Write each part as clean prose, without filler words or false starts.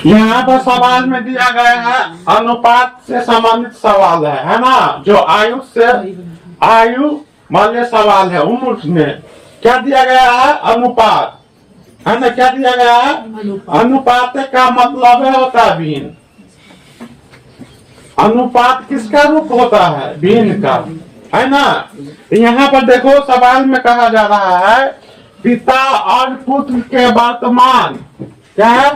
यहाँ पर सवाल में दिया गया है अनुपात से संबंधित सवाल है ना। जो आयु से आयु वाले सवाल है, उम्र में क्या दिया गया है? अनुपात, है ना। क्या दिया गया है? अनुपात का मतलब है होता है भिन्न। अनुपात किसका रूप होता है? भिन्न का, है ना। यहाँ पर देखो सवाल में कहा जा रहा है पिता और पुत्र के वर्तमान, क्या है?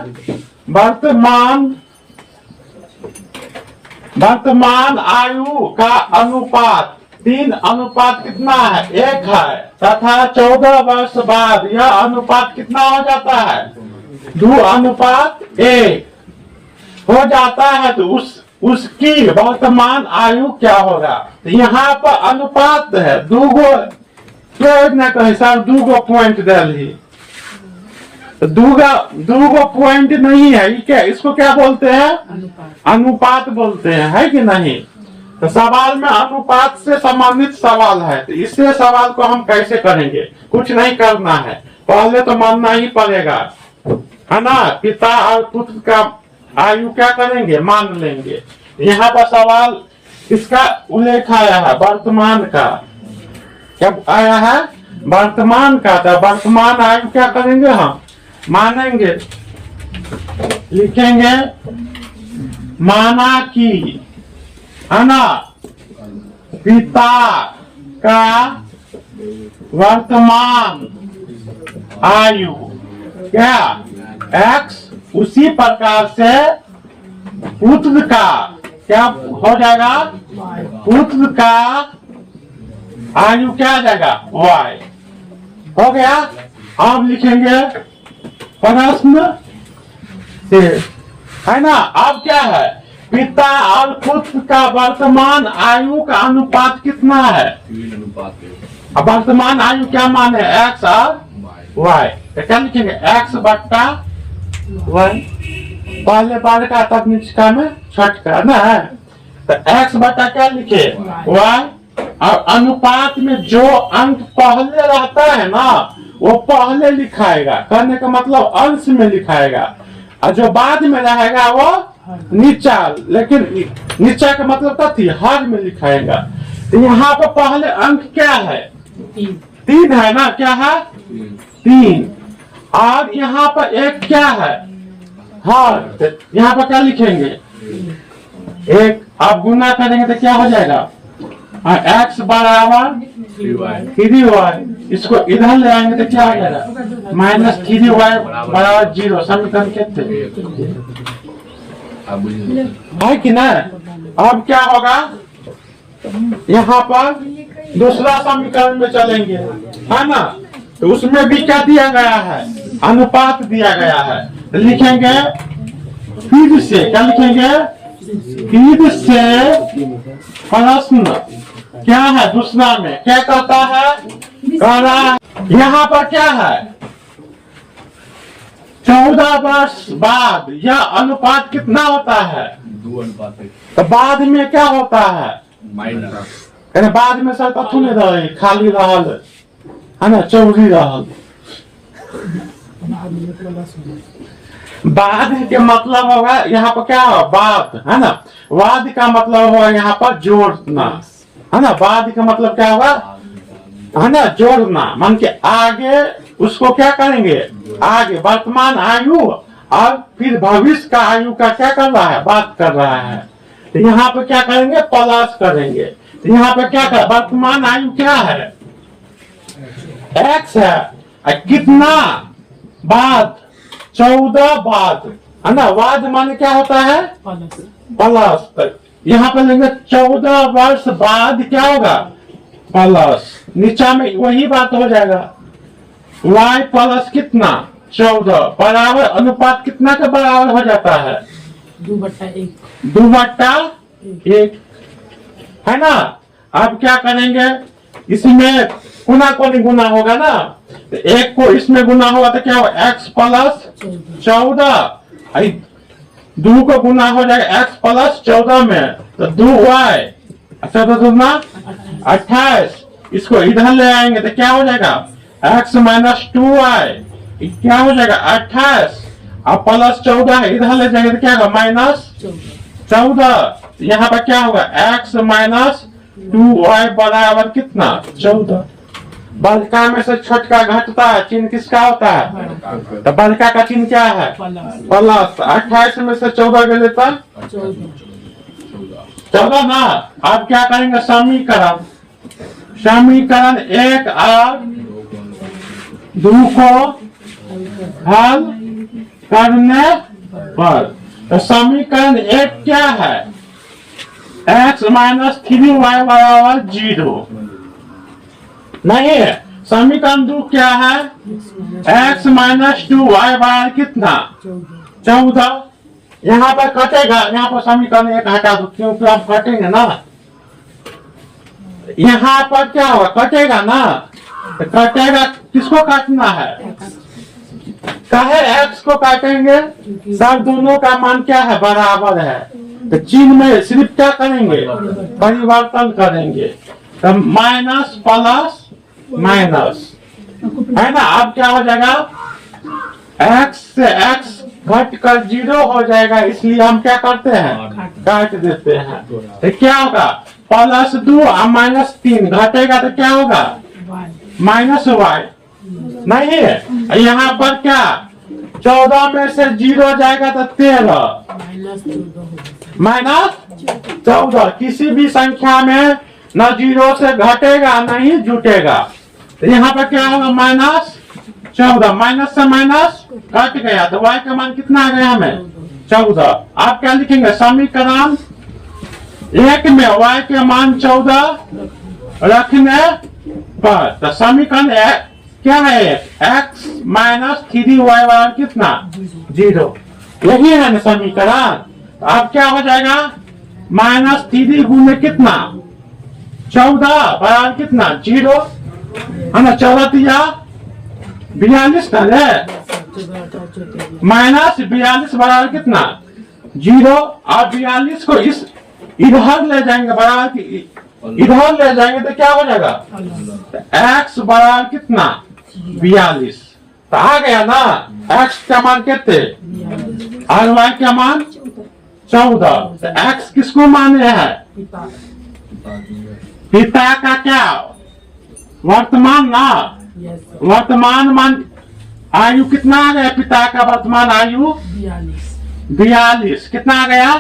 वर्तमान आयु का अनुपात 3 अनुपात कितना है? 1 है। तथा 14 वर्ष बाद यह अनुपात कितना हो जाता है? 2 अनुपात 1 हो जाता है। तो उसकी वर्तमान आयु क्या होगा? तो यहाँ पर अनुपात है, 2 गो पॉइंट डाली, 2 गो पॉइंट नहीं है, क्या इसको क्या बोलते हैं? अनुपात बोलते हैं, है कि नहीं। तो सवाल में अनुपात से संबंधित सवाल है, तो इससे सवाल को हम कैसे करेंगे? कुछ नहीं करना है, पहले तो मानना ही पड़ेगा, है ना। पिता और पुत्र का आयु क्या करेंगे? मान लेंगे। यहाँ पर सवाल इसका उल्लेख आया है वर्तमान का, क्या आया है? वर्तमान का। तो वर्तमान आयु क्या करेंगे? हम मानेंगे, लिखेंगे माना कि, है ना, पिता का वर्तमान आयु क्या? x, उसी प्रकार से पुत्र का क्या हो जाएगा? पुत्र का आयु क्या आ जाएगा? y हो गया। अब लिखेंगे प्रश्न से, है ना। अब क्या है? पिता और पुत्र का वर्तमान आयु का अनुपात कितना है? 3 अनुपात। अब वर्तमान आयु क्या माने? x और y। तो क्या लिखेंगे? x बट्टा y, पहले बार का तब निचका में छठ का ना है। तो x बट्टा क्या लिखे? y। और अनुपात में जो अंक पहले रहता है ना वो पहले लिखाएगा, करने का मतलब अंश में लिखाएगा, और जो बाद में रहेगा वो नीचा, लेकिन नीचा का मतलब कथी? हर में लिखाएगा। तो यहाँ पर पहले अंक क्या है? 3 है ना। क्या है? 3। और यहाँ पर एक क्या है? हर। यहाँ पर क्या लिखेंगे? 1। आप गुना करेंगे तो क्या हो जाएगा? x बराबर 3y। इसको इधर ले आएंगे तो क्या हो जाएगा? -3y बराबर 0। समीकरण कितने है कि ना। अब क्या होगा? यहाँ पर दूसरा समीकरण में चलेंगे, है ना। तो उसमें भी क्या दिया गया है? अनुपात दिया गया है। तो लिखेंगे फिर से, क्या लिखेंगे? फिर से प्रश्न क्या है? दूसरा में क्या कहता है? कह रहा है यहाँ पर क्या है? 14 वर्ष बाद यह अनुपात कितना होता है? 2 अनुपात। तो बाद में क्या होता है? माइनस। बाद में सर कथू नहीं रहे, खाली रहल, है ना, चौरी रहल। बाद के मतलब होगा यहाँ पर क्या हो? बाद, है ना। वाद का मतलब होगा यहाँ पर जोड़ना, है ना। बाद का मतलब क्या होगा? है ना, जोड़ना। मान के आगे उसको क्या करेंगे? आगे वर्तमान आयु और फिर भविष्य का आयु का क्या कर रहा है? बात कर रहा है। तो यहाँ पे क्या करेंगे? प्लस करेंगे। तो यहाँ पे क्या कर? वर्तमान आयु क्या है? x है। कितना बाद? 14 बाद, है ना। बाद माने क्या होता है? प्लस। यहाँ पे लेंगे 14 वर्ष बाद क्या होगा? प्लस। नीचा में वही बात हो जाएगा, y प्लस कितना? 14 बराबर अनुपात कितना के बराबर हो जाता है? 2/1। 2/1, है ना। अब क्या करेंगे? इसमें गुना को नहीं गुना होगा ना, तो 1 को इसमें गुना होगा तो क्या होगा? x plus 14। 2 को गुना हो जाएगा x प्लस 14 में, तो 2y। अच्छा तो दूना 28। इसको इधर ले आएंगे तो क्या हो जाएगा? x माइनस 2y क्या हो जाएगा? 28। अब प्लस 14 है, इधर ले जाएंगे तो क्या होगा माइनस 14। यहाँ पर क्या होगा x माइनस 2y बराबर कितना 14। बड़का में से छोटका घटता है, चिन्ह किसका होता है, तो बड़का का चिन्ह क्या है प्लस। 28 में से 14 गए तो 14 ना। अब क्या करेंगे समीकरण, समीकरण 1 और 2 को हल करने पर, तो समीकरण 1 क्या है x माइनस 3y बराबर 0 नहीं है। समीकरण 2 क्या है x माइनस 2y बराबर कितना 14। यहाँ पर कटेगा, यहाँ पर समीकरण 1 हटा दो क्योंकि हम कटेंगे ना। यहाँ पर क्या होगा कटेगा ना, तो कटेगा किसको काटना है, कहे x को काटेंगे, सब दोनों का मान क्या है बराबर है, तो चिन्ह में सिर्फ क्या करेंगे परिवर्तन करेंगे, तो माइनस प्लस माइनस है ना। अब क्या हो जाएगा x से x घट कर 0 हो जाएगा, इसलिए हम क्या करते हैं काट देते हैं। तो क्या होगा प्लस 2 और माइनस 3 घटेगा तो क्या होगा माइनस y नहीं है। यहाँ पर क्या 14 में से 0 जाएगा तो 13 माइनस 14। किसी भी संख्या में न 0 से घटेगा नहीं जुटेगा, तो यहाँ पर क्या होगा माइनस 14। माइनस से माइनस कट गया तो y का मान कितना आ गया हमें 14। आप क्या लिखेंगे समीकरण 1 में y के मान 14 रखने पर, तो समीकरण क्या है x माइनस 3y बराबर कितना 0, यही है ना समीकरण। तो अब क्या हो जाएगा माइनस 3 गुने कितना 14 बराबर कितना 0 है ना। 14 42 है माइनस 42 बराबर कितना 0। और 42 को इस इधर ले जाएंगे बराबर इधर ले जाएंगे तो क्या हो जाएगा x बराबर कितना 42, तो आ गया ना x का मान कितने और y का मान 14। तो x किसको माने हैं पिता का क्या वर्तमान ना, वर्तमान मान आयु कितना आ गया पिता का वर्तमान आयु 42 कितना आ गया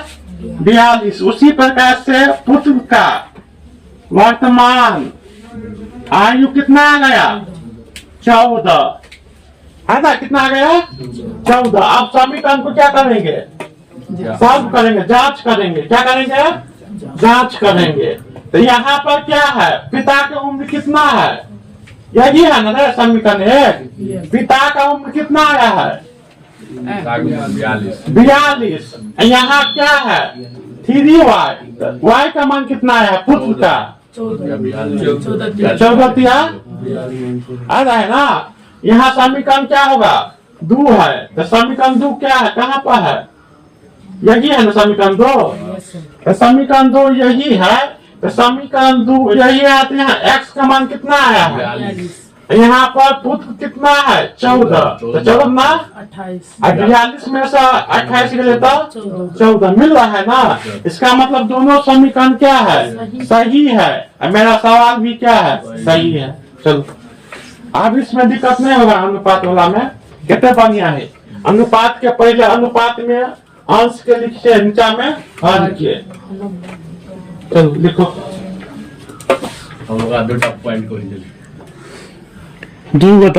42। उसी प्रकार से पुत्र का वर्तमान आयु कितना आ गया 14 है ना, कितना आ गया 14। अब समीकरण को क्या करेंगे सॉल्व करेंगे, जांच करेंगे, क्या करेंगे जांच करेंगे। तो यहाँ पर क्या है पिता की उम्र कितना है, यही है ना समीकरण 1। पिता का उम्र कितना आया है 42। यहाँ क्या है 3y, y का मान कितना आया है पुत्र का 14 आ रहा है ना। यहाँ समीकरण क्या होगा 2 है, तो समीकरण 2 क्या है कहाँ पर है, यही है ना समीकरण 2। तो समीकरण 2 यही है, तो समीकरण 2 यही है। तो यहाँ x का मान कितना आया है, यहाँ पर पुत्र कितना है 14, तो 14 ना 42 में से 28 के लिए तो 14 मिल रहा है ना। इसका मतलब दोनों समीकरण क्या है सही है, मेरा सवाल भी क्या है सही है। चलो अब इसमें दिक्कत नहीं होगा। अनुपात वाला में कितने बढ़िया है, अनुपात के पहले अनुपात में अंश के लिखिए, नीचा में हर किए। चलो लिखो हम लोग 2 पॉइंट को दो